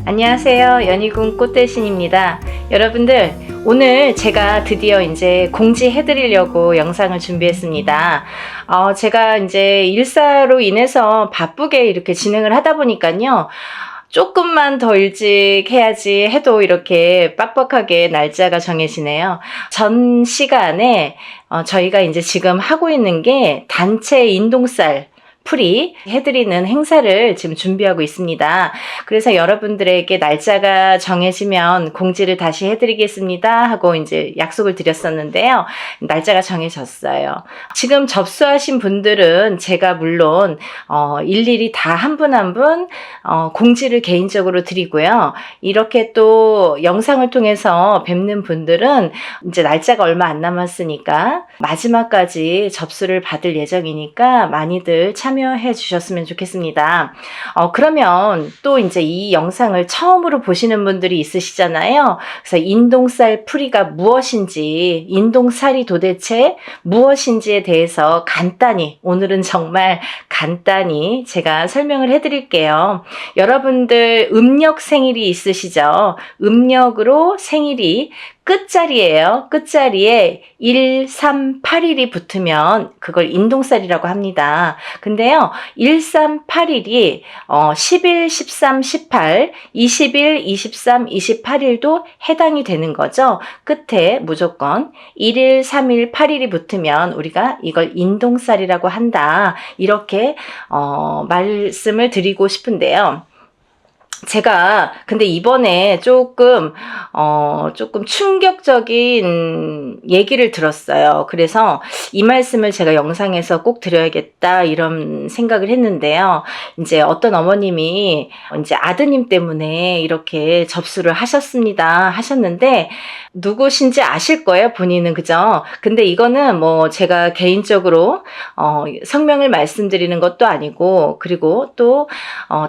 안녕하세요. 연희군 꽃대신입니다. 여러분들, 오늘 제가 드디어 이제 공지해드리려고 영상을 준비했습니다. 제가 이제 일사로 인해서 바쁘게 이렇게 진행을 하다 보니까요. 조금만 더 일찍 해야지 해도 이렇게 빡빡하게 날짜가 정해지네요. 전 시간에 저희가 이제 지금 하고 있는 게 단체 인동쌀 풀이 해드리는 행사를 지금 준비하고 있습니다. 그래서 여러분들에게 날짜가 정해지면 공지를 다시 해드리겠습니다 하고 이제 약속을 드렸었는데요. 날짜가 정해졌어요. 지금 접수하신 분들은 제가 물론 일일이 다 한 분 한 분 공지를 개인적으로 드리고요. 이렇게 또 영상을 통해서 뵙는 분들은 이제 날짜가 얼마 안 남았으니까 마지막까지 접수를 받을 예정이니까 많이들 참여해 주셨으면 좋겠습니다. 그러면 또 이제 이 영상을 처음으로 보시는 분들이 있으시잖아요. 그래서 인동쌀 풀이가 무엇인지, 인동쌀이 도대체 무엇인지에 대해서 간단히, 오늘은 정말 간단히 제가 설명을 해드릴게요. 여러분들 음력 생일이 있으시죠? 음력으로 생일이 끝자리예요. 끝자리에 1381이 붙으면 그걸 인동쌀이라고 합니다. 근데요, 1381이 11, 13, 18, 21, 23, 28일도 해당이 되는 거죠. 끝에 무조건 1일, 3일, 8일이 붙으면 우리가 이걸 인동쌀이라고 한다. 이렇게 말씀을 드리고 싶은데요. 제가 근데 이번에 조금 충격적인 얘기를 들었어요. 그래서 이 말씀을 제가 영상에서 꼭 드려야겠다 이런 생각을 했는데요. 이제 어떤 어머님이 이제 아드님 때문에 이렇게 접수를 하셨는데 누구신지 아실 거예요, 본인은. 그죠? 근데 이거는 뭐 제가 개인적으로 성명을 말씀드리는 것도 아니고, 그리고 또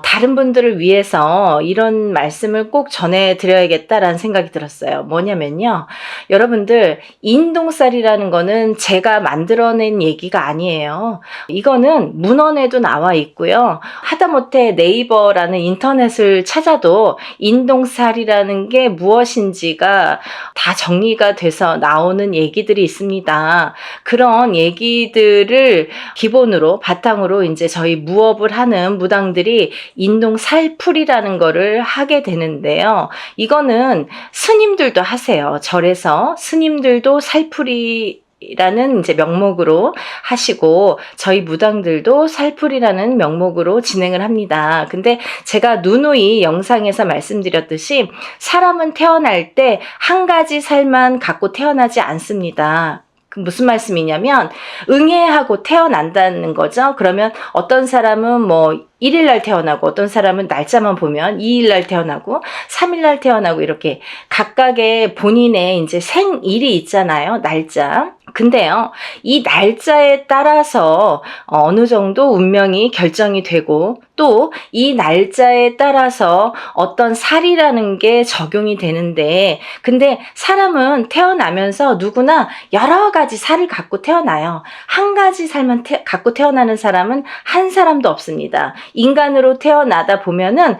다른 분들을 위해서 이런 말씀을 꼭 전해드려야겠다라는 생각이 들었어요. 뭐냐면요, 여러분들, 인동쌀이라는 거는 제가 만들어낸 얘기가 아니에요. 이거는 문헌에도 나와 있고요. 하다못해 네이버라는 인터넷을 찾아도 인동쌀이라는 게 무엇인지가 다 정리가 돼서 나오는 얘기들이 있습니다. 그런 얘기들을 기본으로 바탕으로 이제 저희 무업을 하는 무당들이 인동살풀이라는 거를 하게 되는데요. 이거는 스님들도 하세요. 절에서 스님들도 살풀이라는 이제 명목으로 하시고, 저희 무당들도 살풀이라는 명목으로 진행을 합니다. 근데 제가 누누이 영상에서 말씀드렸듯이 사람은 태어날 때 한 가지 살만 갖고 태어나지 않습니다. 그 무슨 말씀이냐면 응애하고 태어난다는 거죠. 그러면 어떤 사람은 뭐 1일날 태어나고, 어떤 사람은 날짜만 보면 2일날 태어나고 3일날 태어나고, 이렇게 각각의 본인의 이제 생일이 있잖아요. 날짜. 근데요, 이 날짜에 따라서 어느 정도 운명이 결정이 되고, 또 이 날짜에 따라서 어떤 살이라는 게 적용이 되는데, 근데 사람은 태어나면서 누구나 여러 가지 살을 갖고 태어나요. 한 가지 살만 갖고 태어나는 사람은 한 사람도 없습니다. 인간으로 태어나다 보면은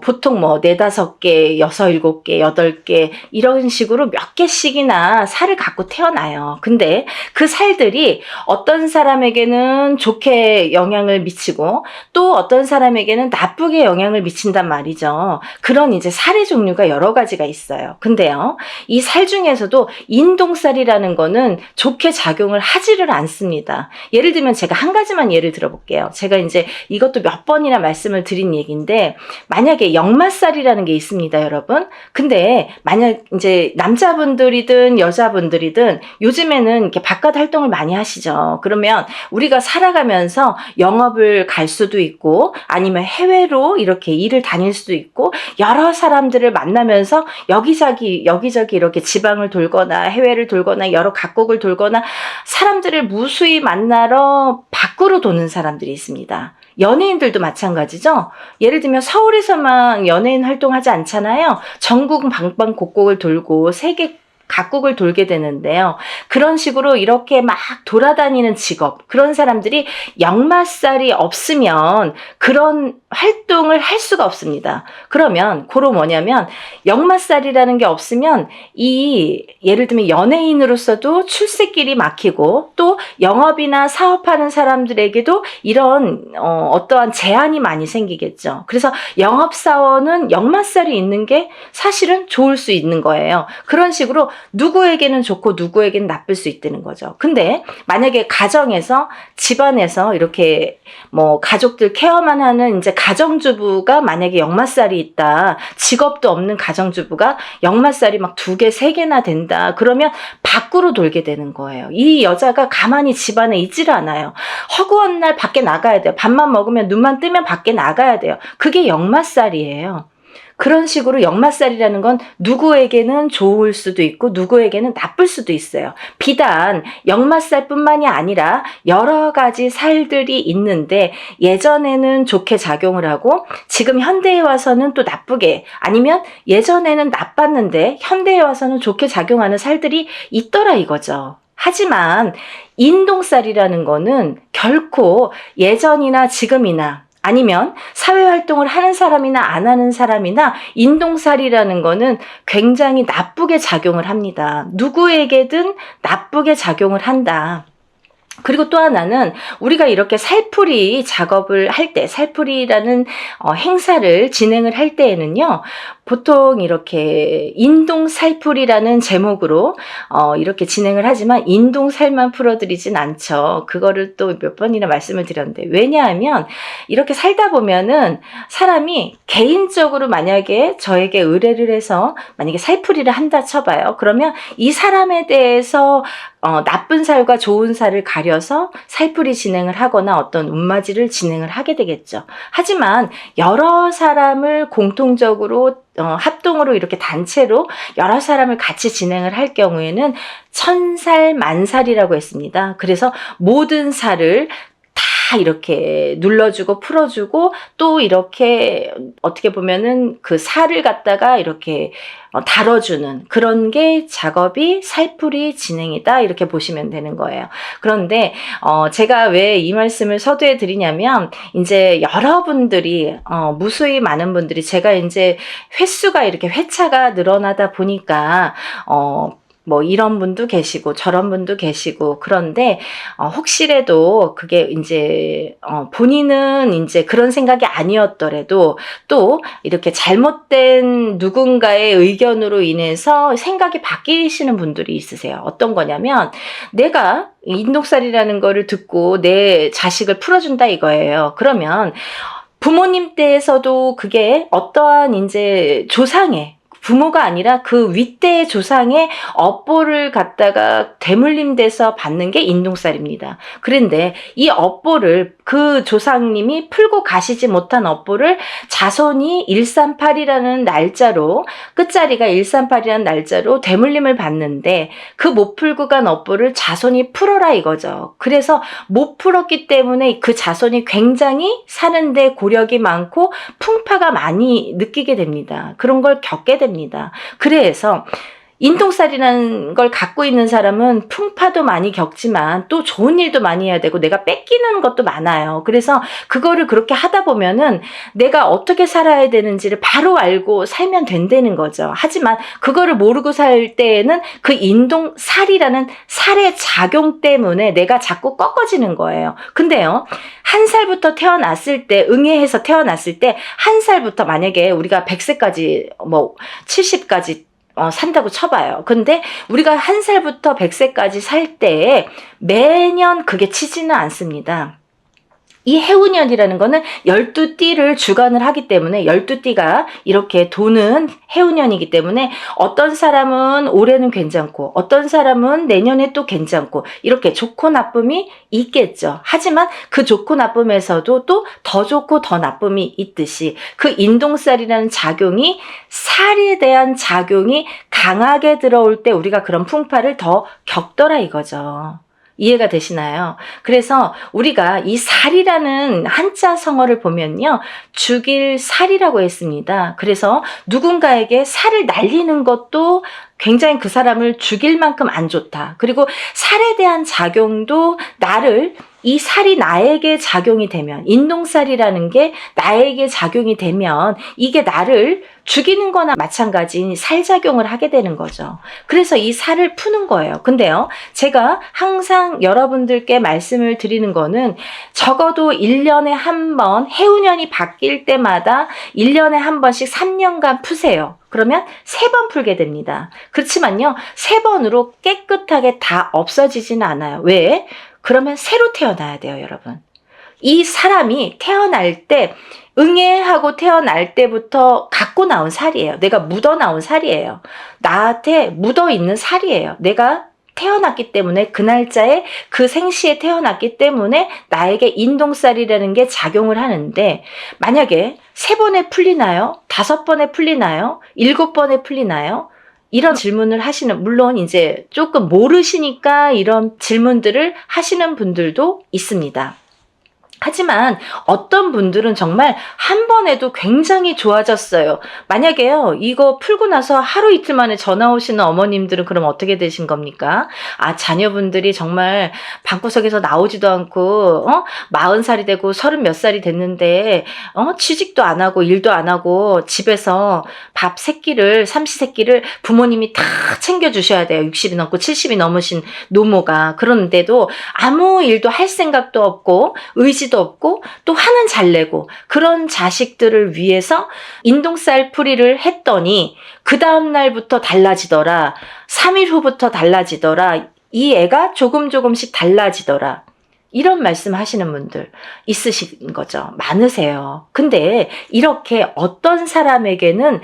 보통 뭐 4-5개, 6-7개, 8개 이런 식으로 몇 개씩이나 살을 갖고 태어나요. 근데 그 살들이 어떤 사람에게는 좋게 영향을 미치고, 또 어떤 사람에게는 나쁘게 영향을 미친단 말이죠. 그런 이제 살의 종류가 여러 가지가 있어요. 근데요, 이 살 중에서도 인동살이라는 거는 좋게 작용을 하지를 않습니다. 예를 들면 제가 한 가지만 예를 들어볼게요. 제가 이제 이것도 몇 번이나 말씀을 드린 얘기인데, 만약에 역마살이라는 게 있습니다, 여러분. 근데 만약 이제 남자분들이든 여자분들이든 요즘에는 이렇게 바깥 활동을 많이 하시죠. 그러면 우리가 살아가면서 영업을 갈 수도 있고, 아니면 해외로 이렇게 일을 다닐 수도 있고, 여러 사람들을 만나면서 여기저기 이렇게 지방을 돌거나 해외를 돌거나 여러 각국을 돌거나 사람들을 무수히 만나러 밖으로 도는 사람들이 있습니다. 연예인들도 마찬가지죠. 예를 들면 서울에서만 연예인 활동하지 않잖아요. 전국 방방곡곡을 돌고 세계 각국을 돌게 되는데요. 그런 식으로 이렇게 막 돌아다니는 직업, 그런 사람들이 역마살이 없으면 그런 활동을 할 수가 없습니다. 그러면 그로 뭐냐면 역마살이라는 게 없으면 예를 들면 연예인으로서도 출세길이 막히고 또 영업이나 사업하는 사람들에게도 이런 어떠한 제한이 많이 생기겠죠. 그래서 영업사원은 역마살이 있는 게 사실은 좋을 수 있는 거예요. 그런 식으로 누구에게는 좋고 누구에게는 나쁠 수 있다는 거죠. 근데 만약에 가정에서 집안에서 이렇게 뭐 가족들 케어만 하는 이제 가정주부가 만약에 역마살이 있다. 직업도 없는 가정주부가 역마살이 막 2개, 3개나 된다. 그러면 밖으로 돌게 되는 거예요. 이 여자가 가만히 집안에 있질 않아요. 허구한 날 밖에 나가야 돼요. 밥만 먹으면 눈만 뜨면 밖에 나가야 돼요. 그게 역마살이에요. 그런 식으로 역마살이라는 건 누구에게는 좋을 수도 있고 누구에게는 나쁠 수도 있어요. 비단 역마살뿐만이 아니라 여러 가지 살들이 있는데 예전에는 좋게 작용을 하고 지금 현대에 와서는 또 나쁘게, 아니면 예전에는 나빴는데 현대에 와서는 좋게 작용하는 살들이 있더라 이거죠. 하지만 인동살이라는 거는 결코 예전이나 지금이나 아니면 사회활동을 하는 사람이나 안 하는 사람이나 인동살이라는 거는 굉장히 나쁘게 작용을 합니다. 누구에게든 나쁘게 작용을 한다. 그리고 또 하나는 우리가 이렇게 살풀이 작업을 할 때, 살풀이라는 행사를 진행을 할 때에는요, 보통 이렇게 인동살풀이라는 제목으로 이렇게 진행을 하지만 인동살만 풀어드리진 않죠. 그거를 또 몇 번이나 말씀을 드렸는데, 왜냐하면 이렇게 살다 보면은 사람이 개인적으로 만약에 저에게 의뢰를 해서 만약에 살풀이를 한다 쳐봐요. 그러면 이 사람에 대해서 나쁜 살과 좋은 살을 가려서 살풀이 진행을 하거나 어떤 운맞이를 진행을 하게 되겠죠. 하지만 여러 사람을 공통적으로 합동으로 이렇게 단체로 여러 사람을 같이 진행을 할 경우에는 천살 만살이라고 했습니다. 그래서 모든 살을 다 이렇게 눌러주고 풀어주고 또 이렇게 어떻게 보면은 그 살을 갖다가 이렇게 다뤄주는 그런 게 작업이 살풀이 진행이다, 이렇게 보시면 되는 거예요. 그런데 제가 왜 이 말씀을 서두에 드리냐면, 이제 여러분들이 무수히 많은 분들이, 제가 이제 횟수가 이렇게 회차가 늘어나다 보니까 뭐 이런 분도 계시고 저런 분도 계시고, 그런데 혹시라도 그게 이제 본인은 이제 그런 생각이 아니었더라도 또 이렇게 잘못된 누군가의 의견으로 인해서 생각이 바뀌시는 분들이 있으세요. 어떤 거냐면, 내가 인동살이라는 거를 듣고 내 자식을 풀어준다 이거예요. 그러면 부모님 때에서도 그게 어떠한 이제 조상의, 부모가 아니라 그 윗대의 조상의 업보를 갖다가 대물림돼서 받는 게 인동살입니다. 그런데 이 업보를 그 조상님이 풀고 가시지 못한 업보를 자손이 138이라는 날짜로, 끝자리가 138이라는 날짜로 대물림을 받는데, 그 못 풀고 간 업보를 자손이 풀어라 이거죠. 그래서 못 풀었기 때문에 그 자손이 굉장히 사는데 고력이 많고 풍파가 많이 느끼게 됩니다. 그런 걸 겪게 됩니다. 그래서 인동살이라는 걸 갖고 있는 사람은 풍파도 많이 겪지만 또 좋은 일도 많이 해야 되고 내가 뺏기는 것도 많아요. 그래서 그거를 그렇게 하다 보면은 내가 어떻게 살아야 되는지를 바로 알고 살면 된다는 거죠. 하지만 그거를 모르고 살 때에는 그 인동살이라는 살의 작용 때문에 내가 자꾸 꺾어지는 거예요. 근데요, 1살부터 태어났을 때, 응애해서 태어났을 때 1살부터 만약에 우리가 100세까지 뭐 70까지 산다고 쳐봐요. 근데 우리가 1살부터 100세까지 살 때 매년 그게 치지는 않습니다. 이 해운년이라는 거는 12띠를 주관을 하기 때문에 12띠가 이렇게 도는 해운년이기 때문에 어떤 사람은 올해는 괜찮고 어떤 사람은 내년에 또 괜찮고 이렇게 좋고 나쁨이 있겠죠. 하지만 그 좋고 나쁨에서도 또 더 좋고 더 나쁨이 있듯이 그 인동살이라는 작용이, 살에 대한 작용이 강하게 들어올 때 우리가 그런 풍파를 더 겪더라 이거죠. 이해가 되시나요? 그래서 우리가 이 살이라는 한자 성어를 보면요, 죽일 살이라고 했습니다. 그래서 누군가에게 살을 날리는 것도 굉장히 그 사람을 죽일 만큼 안 좋다. 그리고 살에 대한 작용도 나를 이 살이 나에게 작용이 되면, 인동살이라는 게 나에게 작용이 되면 이게 나를 죽이는 거나 마찬가지인 살작용을 하게 되는 거죠. 그래서 이 살을 푸는 거예요. 근데요, 제가 항상 여러분들께 말씀을 드리는 거는 적어도 1년에 한 번, 해운년이 바뀔 때마다 1년에 한 번씩 3년간 푸세요. 그러면 3번 풀게 됩니다. 그렇지만요, 3번으로 깨끗하게 다 없어지지는 않아요. 왜? 그러면 새로 태어나야 돼요, 여러분. 이 사람이 태어날 때, 응애하고 태어날 때부터 갖고 나온 살이에요. 내가 묻어 나온 살이에요. 나한테 묻어 있는 살이에요. 내가 태어났기 때문에, 그 날짜에 그 생시에 태어났기 때문에 나에게 인동살이라는 게 작용을 하는데, 만약에 3번에 풀리나요? 5번에 풀리나요? 7번에 풀리나요? 이런 질문을 하시는, 물론 이제 조금 모르시니까 이런 질문들을 하시는 분들도 있습니다. 하지만 어떤 분들은 정말 한 번에도 굉장히 좋아졌어요. 만약에요, 이거 풀고 나서 하루 이틀 만에 전화 오시는 어머님들은 그럼 어떻게 되신 겁니까? 아, 자녀분들이 정말 방구석에서 나오지도 않고 40살이 되고 30 몇 살이 됐는데 취직도 안 하고 일도 안 하고 집에서 밥 세끼를, 삼시세끼를 부모님이 다 챙겨주셔야 돼요. 60이 넘고 70이 넘으신 노모가. 그런데도 아무 일도 할 생각도 없고 의지도 없고 또 화는 잘 내고, 그런 자식들을 위해서 인동살 풀이를 했더니 그 다음날부터 달라지더라. 3일 후부터 달라지더라. 이 애가 조금씩 달라지더라. 이런 말씀 하시는 분들 있으신 거죠. 많으세요. 근데 이렇게 어떤 사람에게는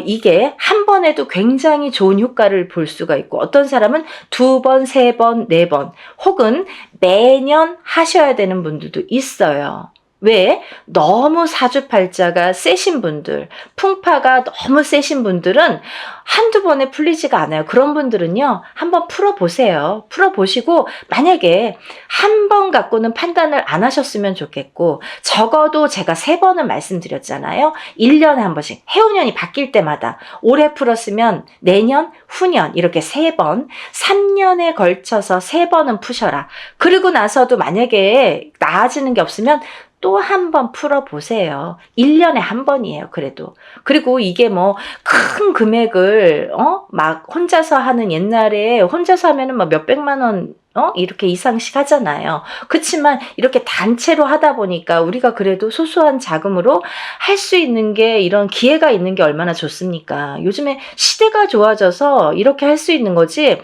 이게 한 번에도 굉장히 좋은 효과를 볼 수가 있고, 어떤 사람은 2번, 3번, 4번 혹은 매년 하셔야 되는 분들도 있어요. 왜? 너무 사주팔자가 세신 분들, 풍파가 너무 세신 분들은 한두 번에 풀리지가 않아요. 그런 분들은요, 한번 풀어보세요. 풀어보시고, 만약에 한 번 갖고는 판단을 안 하셨으면 좋겠고, 적어도 제가 3번은 말씀드렸잖아요. 1년에 한 번씩, 해운년이 바뀔 때마다, 올해 풀었으면 내년, 후년 이렇게 3번, 3년에 걸쳐서 3번은 푸셔라. 그리고 나서도 만약에 나아지는 게 없으면 또 한 번 풀어보세요. 1년에 한 번이에요, 그래도. 그리고 이게 뭐 큰 금액을 막 혼자서 하는, 옛날에 혼자서 하면은 막 몇백만 원 이렇게 이상씩 하잖아요. 그렇지만 이렇게 단체로 하다 보니까 우리가 그래도 소소한 자금으로 할 수 있는 게, 이런 기회가 있는 게 얼마나 좋습니까? 요즘에 시대가 좋아져서 이렇게 할 수 있는 거지,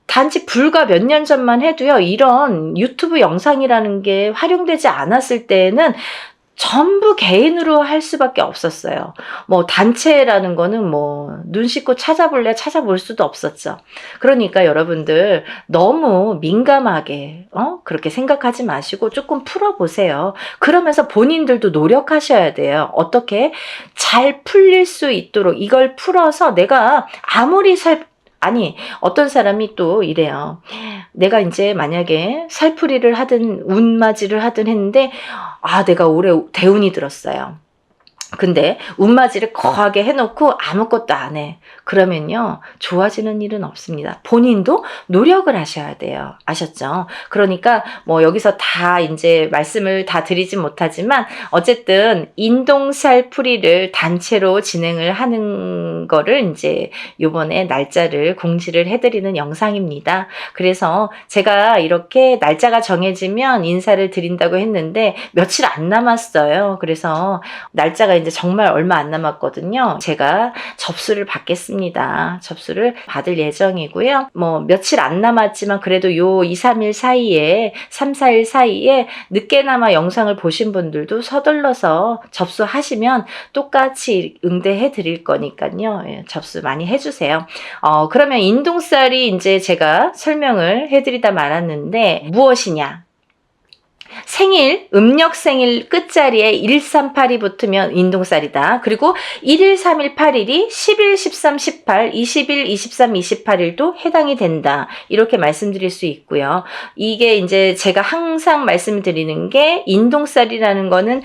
단지 불과 몇 년 전만 해도요, 이런 유튜브 영상이라는 게 활용되지 않았을 때에는 전부 개인으로 할 수밖에 없었어요. 뭐 단체라는 거는 뭐 눈 씻고 찾아볼래 찾아볼 수도 없었죠. 그러니까 여러분들 너무 민감하게 그렇게 생각하지 마시고 조금 풀어보세요. 그러면서 본인들도 노력하셔야 돼요. 어떻게 잘 풀릴 수 있도록 이걸 풀어서 내가 아무리 아니, 어떤 사람이 또 이래요. 내가 이제 만약에 살풀이를 하든 운맞이를 하든 했는데, 아, 내가 올해 대운이 들었어요. 근데 운맞이를 거하게 해놓고 아무것도 안 해. 그러면요, 좋아지는 일은 없습니다. 본인도 노력을 하셔야 돼요. 아셨죠? 그러니까 뭐 여기서 다 이제 말씀을 다 드리진 못하지만, 어쨌든 인동살 풀이를 단체로 진행을 하는 거를 이제 요번에 날짜를 공지를 해드리는 영상입니다. 그래서 제가 이렇게 날짜가 정해지면 인사를 드린다고 했는데 며칠 안 남았어요. 그래서 날짜가 이제 정말 얼마 안 남았거든요. 제가 접수를 받겠습니다. 접수를 받을 예정이고요. 뭐 며칠 안 남았지만 그래도 요 2, 3일 사이에, 3, 4일 사이에 늦게나마 영상을 보신 분들도 서둘러서 접수하시면 똑같이 응대해 드릴 거니까요. 예, 접수 많이 해주세요. 그러면 인동살이 이제 제가 설명을 해드리다 말았는데 무엇이냐? 생일, 음력 생일 끝자리에 1382 붙으면 인동살이다. 그리고 1일, 3일, 8일이 10일, 13, 18, 20일, 23, 28일도 해당이 된다. 이렇게 말씀드릴 수 있고요. 이게 이제 제가 항상 말씀드리는 게 인동살이라는 거는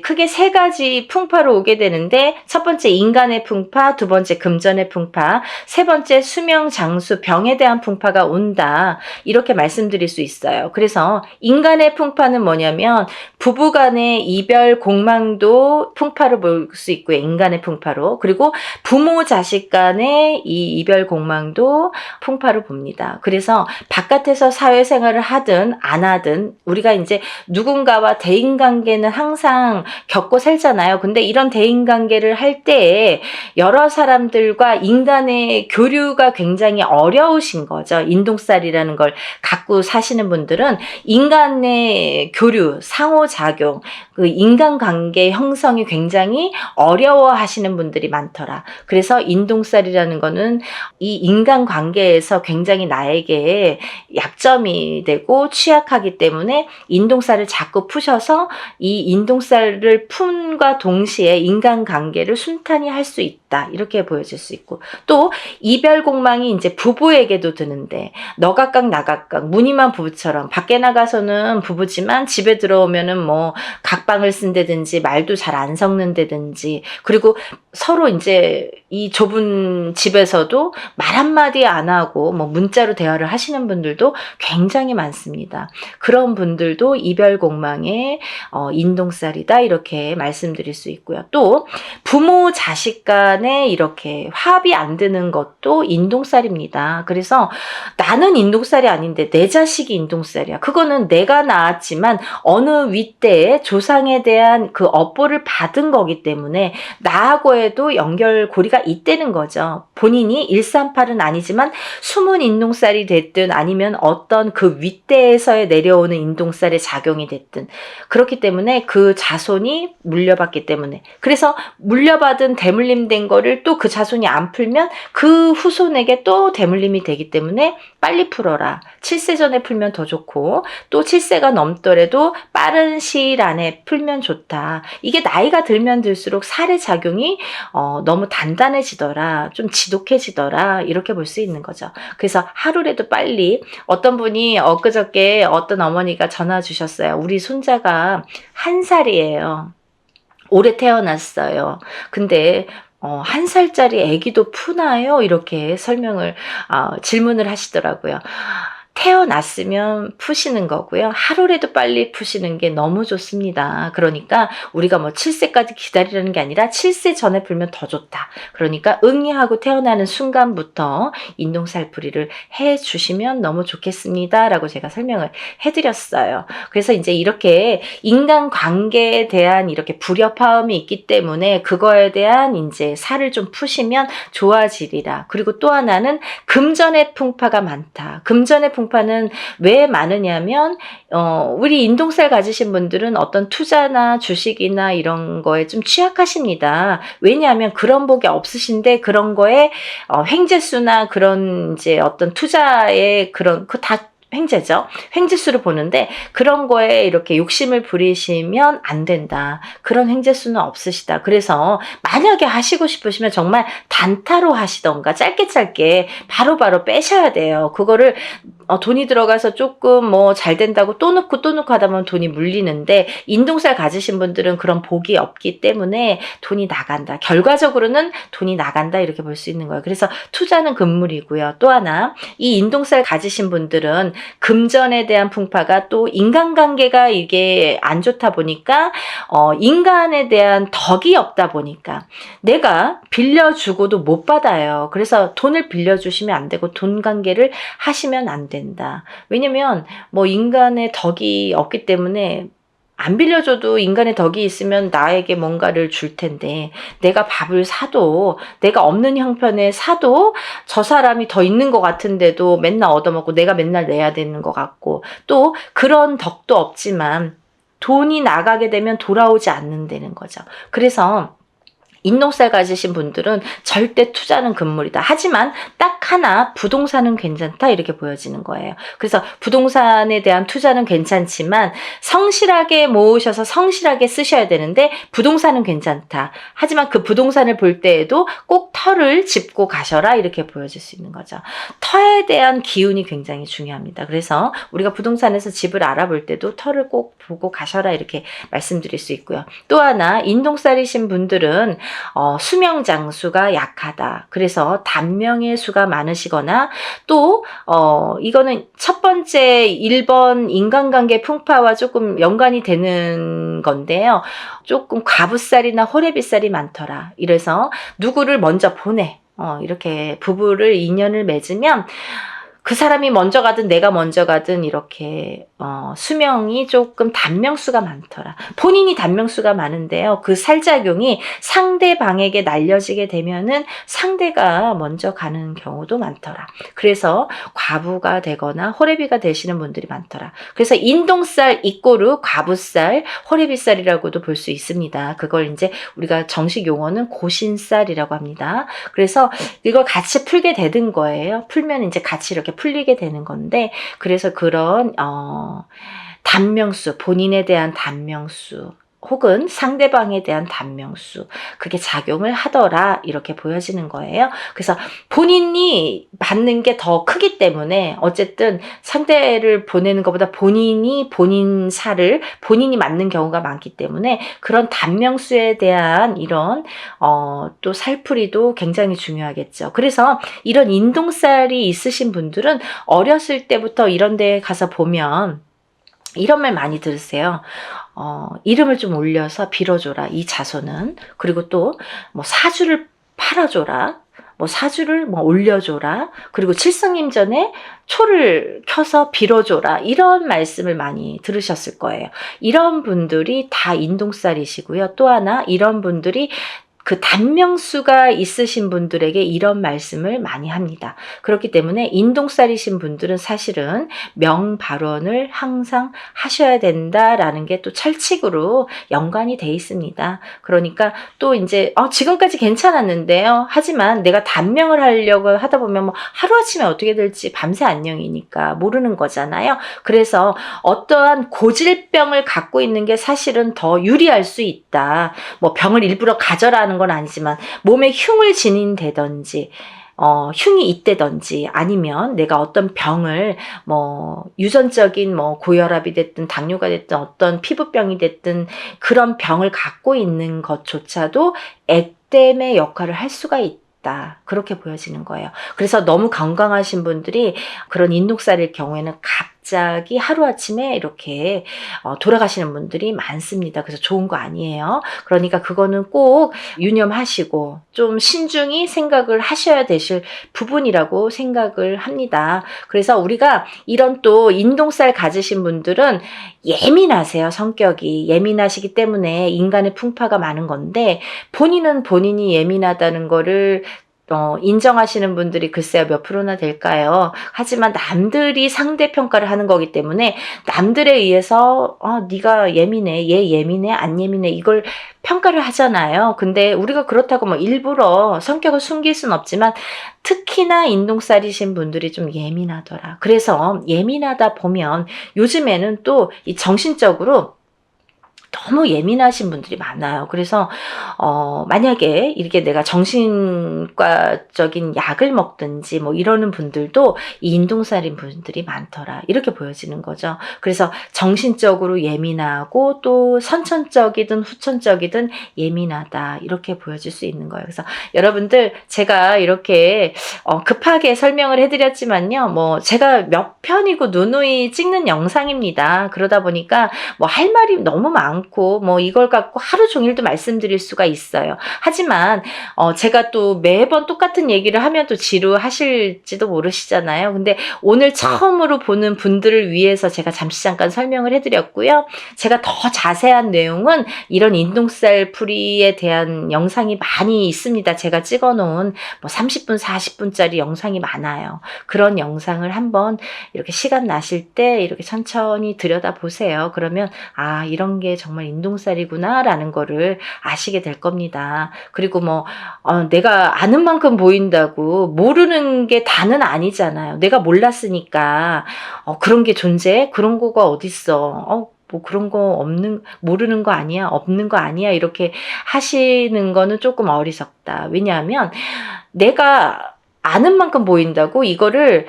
크게 세 가지 풍파로 오게 되는데 첫 번째 인간의 풍파, 두 번째 금전의 풍파, 세 번째 수명, 장수, 병에 대한 풍파가 온다. 이렇게 말씀드릴 수 있어요. 그래서 인간의 풍파는 뭐냐면 부부간의 이별 공망도 풍파로 볼 수 있고요. 인간의 풍파로. 그리고 부모 자식 간의 이 이별 공망도 풍파로 봅니다. 그래서 바깥에서 사회생활을 하든 안 하든 우리가 이제 누군가와 대인관계는 항상 겪고 살잖아요. 근데 이런 대인관계를 할 때에 여러 사람들과 인간의 교류가 굉장히 어려우신 거죠. 인동살이라는 걸 갖고 사시는 분들은 인간의 교류, 상호작용, 그 인간관계 형성이 굉장히 어려워하시는 분들이 많더라. 그래서 인동살이라는 거는 이 인간관계에서 굉장히 나에게 약점이 되고 취약하기 때문에 인동살을 자꾸 푸셔서 이 인동살을 푼과 동시에 인간관계를 순탄히 할 수 있다. 이렇게 보여질 수 있고 또 이별공망이 이제 부부에게도 드는데 너각각 나각각 무늬만 부부처럼 밖에 나가서는 부부지만 집에 들어오면은 뭐 각방을 쓴다든지 말도 잘 안 섞는다든지 그리고 서로 이제 이 좁은 집에서도 말 한마디 안 하고 뭐 문자로 대화를 하시는 분들도 굉장히 많습니다. 그런 분들도 이별공망의 인동살이다 이렇게 말씀드릴 수 있고요. 또 부모 자식 간에 이렇게 합이 안 드는 것도 인동살입니다. 그래서 나는 인동살이 아닌데 내 자식이 인동살이야. 그거는 내가 낳았지만 어느 윗대에 조상에 대한 그 업보를 받은 거기 때문에 나하고에도 연결고리가 있다는 거죠. 본인이 138은 아니지만 숨은 인동살이 됐든 아니면 어떤 그 윗대에서 내려오는 인동살의 작용이 됐든 그렇기 때문에 그 자손이 물려받기 때문에 그래서 물려받은 대물림된 거를 또 그 자손이 안 풀면 그 후손에게 또 대물림이 되기 때문에 빨리 풀어라. 7세 전에 풀면 더 좋고 또 7세가 넘더라도 빠른 시일 안에 풀면 좋다. 이게 나이가 들면 들수록 살의 작용이 너무 단단해지더라. 좀 지독해지더라. 이렇게 볼 수 있는 거죠. 그래서 하루라도 빨리 어떤 분이 엊그저께 어떤 어머니가 전화 주셨어요. 우리 손자가 1살이에요. 올해 태어났어요. 근데 1살짜리 아기도 푸나요? 이렇게 질문을 하시더라고요. 태어났으면 푸시는 거고요. 하루라도 빨리 푸시는 게 너무 좋습니다. 그러니까 우리가 뭐 7세까지 기다리라는 게 아니라 7세 전에 풀면 더 좋다. 그러니까 응애하고 태어나는 순간부터 인동살풀이를 해 주시면 너무 좋겠습니다. 라고 제가 설명을 해드렸어요. 그래서 이제 이렇게 인간관계에 대한 이렇게 불협화음이 있기 때문에 그거에 대한 이제 살을 좀 푸시면 좋아지리라. 그리고 또 하나는 금전의 풍파가 많다. 금전의 풍파는 왜 많으냐면 우리 인동살 가지신 분들은 어떤 투자나 주식이나 이런 거에 좀 취약하십니다. 왜냐하면 그런 복이 없으신데 그런 거에 횡재수나 그런 이제 어떤 투자의 그런 그 다 횡재죠. 횡재수를 보는데 그런 거에 이렇게 욕심을 부리시면 안 된다. 그런 횡재수는 없으시다. 그래서 만약에 하시고 싶으시면 정말 단타로 하시던가 짧게 바로바로 빼셔야 돼요. 그거를 돈이 들어가서 조금 뭐 잘 된다고 또 넣고 하다 보면 돈이 물리는데 인동살 가지신 분들은 그런 복이 없기 때문에 돈이 나간다. 결과적으로는 돈이 나간다 이렇게 볼 수 있는 거예요. 그래서 투자는 금물이고요. 또 하나 이 인동살 가지신 분들은 금전에 대한 풍파가 또 인간관계가 이게 안 좋다 보니까 인간에 대한 덕이 없다 보니까 내가 빌려주고도 못 받아요. 그래서 돈을 빌려주시면 안 되고 돈 관계를 하시면 안 된다. 왜냐면 뭐 인간의 덕이 없기 때문에 안 빌려줘도 인간의 덕이 있으면 나에게 뭔가를 줄 텐데 내가 밥을 사도 내가 없는 형편에 사도 저 사람이 더 있는 것 같은데도 맨날 얻어먹고 내가 맨날 내야 되는 것 같고 또 그런 덕도 없지만 돈이 나가게 되면 돌아오지 않는다는 거죠. 그래서 인동살 가지신 분들은 절대 투자는 금물이다. 하지만 딱 하나 부동산은 괜찮다 이렇게 보여지는 거예요. 그래서 부동산에 대한 투자는 괜찮지만 성실하게 모으셔서 성실하게 쓰셔야 되는데 부동산은 괜찮다. 하지만 그 부동산을 볼 때에도 꼭 터를 짚고 가셔라 이렇게 보여질 수 있는 거죠. 터에 대한 기운이 굉장히 중요합니다. 그래서 우리가 부동산에서 집을 알아볼 때도 터를 꼭 보고 가셔라 이렇게 말씀드릴 수 있고요. 또 하나 인동살이신 분들은 수명 장수가 약하다. 그래서 단명의 수가 많으시거나 또 이거는 첫 번째 1번 인간관계 풍파와 조금 연관이 되는 건데요. 조금 과부살이나 호래비살이 많더라. 이래서 누구를 먼저 보내. 이렇게 부부를 인연을 맺으면 그 사람이 먼저 가든 내가 먼저 가든 이렇게 수명이 조금 단명수가 많더라. 본인이 단명수가 많은데요. 그 살작용이 상대방에게 날려지게 되면은 상대가 먼저 가는 경우도 많더라. 그래서 과부가 되거나 호래비가 되시는 분들이 많더라. 그래서 인동살 이꼬르 과부살, 호래비살이라고도 볼 수 있습니다. 그걸 이제 우리가 정식 용어는 고신살이라고 합니다. 그래서 이걸 같이 풀게 되는 거예요. 풀면 이제 같이 이렇게 풀리게 되는 건데, 그래서 그런 단명수, 본인에 대한 단명수 혹은 상대방에 대한 단명수, 그게 작용을 하더라 이렇게 보여지는 거예요. 그래서 본인이 받는 게 더 크기 때문에 어쨌든 상대를 보내는 것보다 본인이 본인 살을 본인이 맞는 경우가 많기 때문에 그런 단명수에 대한 이런 또 살풀이도 굉장히 중요하겠죠. 그래서 이런 인동살이 있으신 분들은 어렸을 때부터 이런 데 가서 보면 이런 말 많이 들으세요. 이름을 좀 올려서 빌어줘라, 이 자손은. 그리고 또, 사주를 팔아줘라. 사주를 올려줘라. 그리고 칠성님 전에 초를 켜서 빌어줘라. 이런 말씀을 많이 들으셨을 거예요. 이런 분들이 다 인동살이시고요. 또 하나, 이런 분들이 그 단명수가 있으신 분들에게 이런 말씀을 많이 합니다. 그렇기 때문에 인동살이신 분들은 사실은 명발언을 항상 하셔야 된다라는 게 또 철칙으로 연관이 돼 있습니다. 그러니까 또 이제 지금까지 괜찮았는데요. 하지만 내가 단명을 하려고 하다 보면 하루아침에 어떻게 될지 밤새 안녕이니까 모르는 거잖아요. 그래서 어떠한 고질병을 갖고 있는 게 사실은 더 유리할 수 있다. 병을 일부러 가져라는 건 아니지만 몸에 흉을 지닌다든지 흉이 있다든지 아니면 내가 어떤 병을 유전적인 고혈압이 됐든 당뇨가 됐든 어떤 피부병이 됐든 그런 병을 갖고 있는 것조차도 액땜의 역할을 할 수가 있다. 그렇게 보여지는 거예요. 그래서 너무 건강하신 분들이 그런 인동살일 경우에는 갑자기 하루아침에 이렇게 돌아가시는 분들이 많습니다. 그래서 좋은 거 아니에요. 그러니까 그거는 꼭 유념하시고 좀 신중히 생각을 하셔야 되실 부분이라고 생각을 합니다. 그래서 우리가 이런 또 인동살 가지신 분들은 예민하세요. 성격이 예민하시기 때문에 인간의 풍파가 많은 건데 본인은 본인이 예민하다는 거를 인정하시는 분들이 글쎄요 몇 프로나 될까요? 하지만 남들이 상대평가를 하는 거기 때문에 남들에 의해서 네가 예민해, 얘 예민해, 안 예민해 이걸 평가를 하잖아요. 근데 우리가 그렇다고 일부러 성격을 숨길 순 없지만 특히나 인동살이신 분들이 좀 예민하더라. 그래서 예민하다 보면 요즘에는 또 이 정신적으로 너무 예민하신 분들이 많아요. 그래서 만약에 이렇게 내가 정신과적인 약을 먹든지 이러는 분들도 이 인동살인 분들이 많더라. 이렇게 보여지는 거죠. 그래서 정신적으로 예민하고 또 선천적이든 후천적이든 예민하다. 이렇게 보여질 수 있는 거예요. 그래서 여러분들 제가 이렇게 급하게 설명을 해드렸지만요. 제가 몇 편이고 누누이 찍는 영상입니다. 그러다 보니까 할 말이 너무 많고 이걸 갖고 하루 종일도 말씀드릴 수가 있어요. 하지만 제가 또 매번 똑같은 얘기를 하면 또 지루하실지도 모르시잖아요. 근데 오늘 처음으로 보는 분들을 위해서 제가 잠시 잠깐 설명을 해드렸고요. 제가 더 자세한 내용은 이런 인동살 풀이에 대한 영상이 많이 있습니다. 제가 찍어놓은 30분, 40분짜리 영상이 많아요. 그런 영상을 한번 이렇게 시간 나실 때 이렇게 천천히 들여다보세요. 그러면 이런 게 정말 정말 인동살이구나라는 거를 아시게 될 겁니다. 그리고 내가 아는 만큼 보인다고 모르는 게 다는 아니잖아요. 내가 몰랐으니까 그런 게 존재해? 그런 거가 어딨어? 뭐 그런 거 모르는 거 아니야? 없는 거 아니야? 이렇게 하시는 거는 조금 어리석다. 왜냐하면 내가 아는 만큼 보인다고 이거를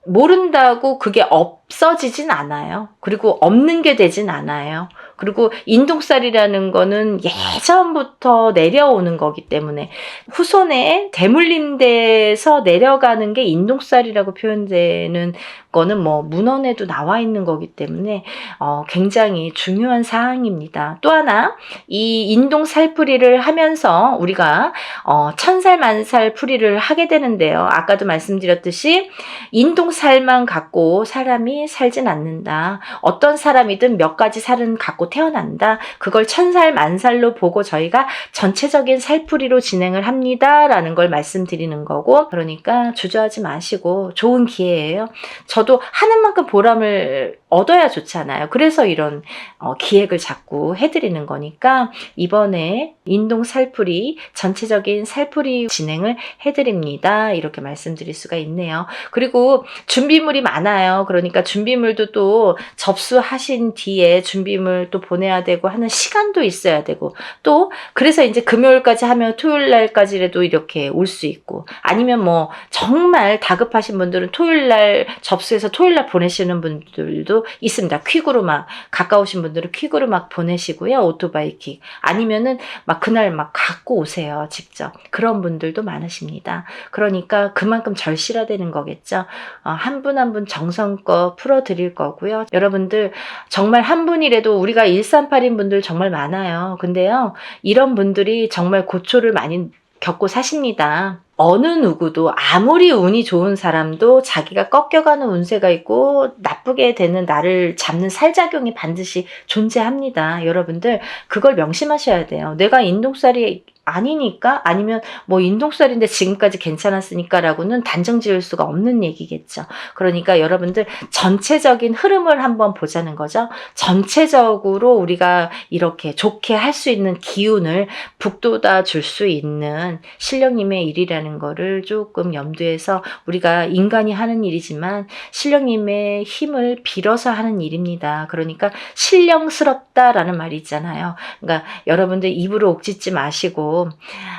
모른다고 그게 없어지진 않아요. 그리고 없는 게 되진 않아요. 그리고 인동살이라는 거는 예전부터 내려오는 거기 때문에 후손에 대물림돼서 내려가는 게 인동살이라고 표현되는 거는 문헌에도 나와 있는 거기 때문에 굉장히 중요한 사항입니다. 또 하나, 이 인동살풀이를 하면서 우리가 천살 만살 풀이를 하게 되는데요. 아까도 말씀드렸듯이 인동살만 갖고 사람이 살진 않는다. 어떤 사람이든 몇 가지 살은 갖고 태어난다. 그걸 천살 만살로 보고 저희가 전체적인 살풀이로 진행을 합니다. 라는 걸 말씀드리는 거고, 그러니까 주저하지 마시고 좋은 기회예요. 저도 하는 만큼 보람을 얻어야 좋잖아요. 그래서 이런 기획을 자꾸 해드리는 거니까 이번에 인동 살풀이, 전체적인 살풀이 진행을 해드립니다. 이렇게 말씀드릴 수가 있네요. 그리고 준비물이 많아요. 그러니까 준비물도 또 접수하신 뒤에 준비물 또 보내야 되고 하는 시간도 있어야 되고, 또 그래서 이제 금요일까지 하면 토요일 날까지라도 이렇게 올 수 있고, 아니면 정말 다급하신 분들은 토요일 날 접수해서 토요일 날 보내시는 분들도 있습니다. 퀵으로 가까우신 분들은 퀵으로 보내시고요. 오토바이 퀵. 아니면은 그날 갖고 오세요. 직접. 그런 분들도 많으십니다. 그러니까 그만큼 절실화되는 거겠죠. 한 분 한 분 정성껏 풀어드릴 거고요. 여러분들 정말 한 분이라도, 우리가 1382인 분들 정말 많아요. 근데요, 이런 분들이 정말 고초를 많이 겪고 사십니다. 어느 누구도 아무리 운이 좋은 사람도 자기가 꺾여가는 운세가 있고 나쁘게 되는 나를 잡는 살작용이 반드시 존재합니다. 여러분들 그걸 명심하셔야 돼요. 내가 인동살이 아니니까, 아니면 인동살인데 지금까지 괜찮았으니까 라고는 단정 지을 수가 없는 얘기겠죠. 그러니까 여러분들 전체적인 흐름을 한번 보자는 거죠. 전체적으로 우리가 이렇게 좋게 할 수 있는 기운을 북돋아 줄 수 있는 신령님의 일이라는 거를 조금 염두에서, 우리가 인간이 하는 일이지만 신령님의 힘을 빌어서 하는 일입니다. 그러니까 신령스럽다라는 말이 있잖아요. 그러니까 여러분들 입으로 옥짓지 마시고,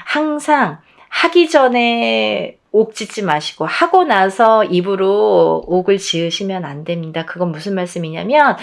항상 하기 전에 옥 짓지 마시고 하고 나서 입으로 옥을 지으시면 안 됩니다. 그건 무슨 말씀이냐면,